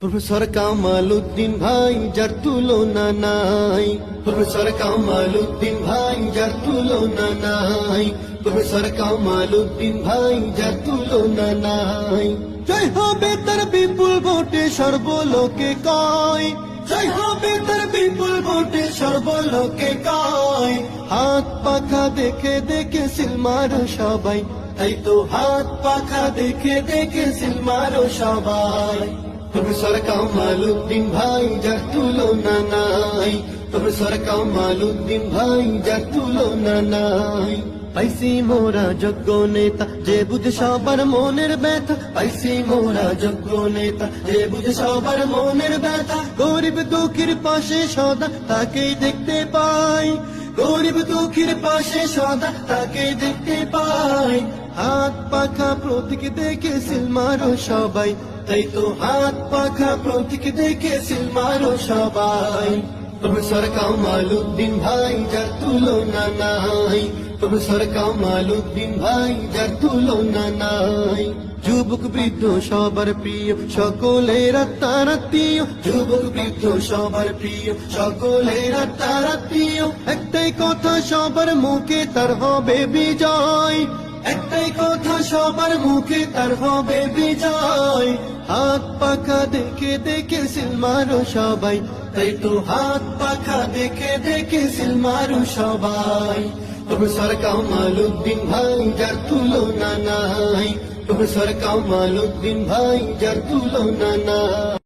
Professor Kamal Uddin ভাই যার তুলনা নাই, প্রফেসর কামাল উদ্দিন ভাই যার তুলনা নাই, প্রফেসর কামাল উদ্দিন ভাই যার তুলনা নাই। জয় হবে তার বিপুল ভোটে সর্বলোকে কয়, জয় হবে তার বিপুল ভোটে সর্বলোকে কয়। হাত পাখা দেখে দেখে সিল মারো সবাই, তাই তো হাত পাখা দেখে দেখে সিল মারো সবাই। প্রফেসর কামাল উদ্দিন ভাই যার তুলনা নাই, প্রফেসর কামাল উদ্দিন ভাই যার তুলনা নাই। পাইছি মোরা যোগ্য নেতা যে বুঝে সবার মনের ব্যথা, পাইছি মোরা যোগ্য নেতা যে বুঝে সবার মনের ব্যথা। গরিব দুঃখীর পাশে সদা তাকেই দেখতে পাই, গরিব দুঃখীর পাশে সদা তাকে দেখতে পাই। হাত পাখা প্রতীক দেখে সিল মারো সবাই, তাই তো হাত পাখা প্রতীক দেখে সিল মারো সবাই। প্রফেসর কামাল উদ্দিন ভাই যার তুলনা নাই, প্রফেসর কামাল উদ্দিন ভাই যার তুলনা নাই। যুবক বৃদ্ধ সবার প্রিয়, সকলের আত্মার আত্মীয়, যুবক বৃদ্ধ সবার প্রিয়, সকলের আত্মার আত্মীয়। একটাই কথা সবার মুখে তার হবে বিজয়, একটাই কথা সবার মুখে তার হবে বিজয়। হাত পাখা দেখে দেখে সিল মারো সবাই, তাই তো হাত পাখা দেখে দেখে সিল মারো সবাই। প্রফেসর কামাল উদ্দিন ভাই যার তুলনা নাই, প্রফেসর কামাল উদ্দিন ভাই যার তুলনা নাই।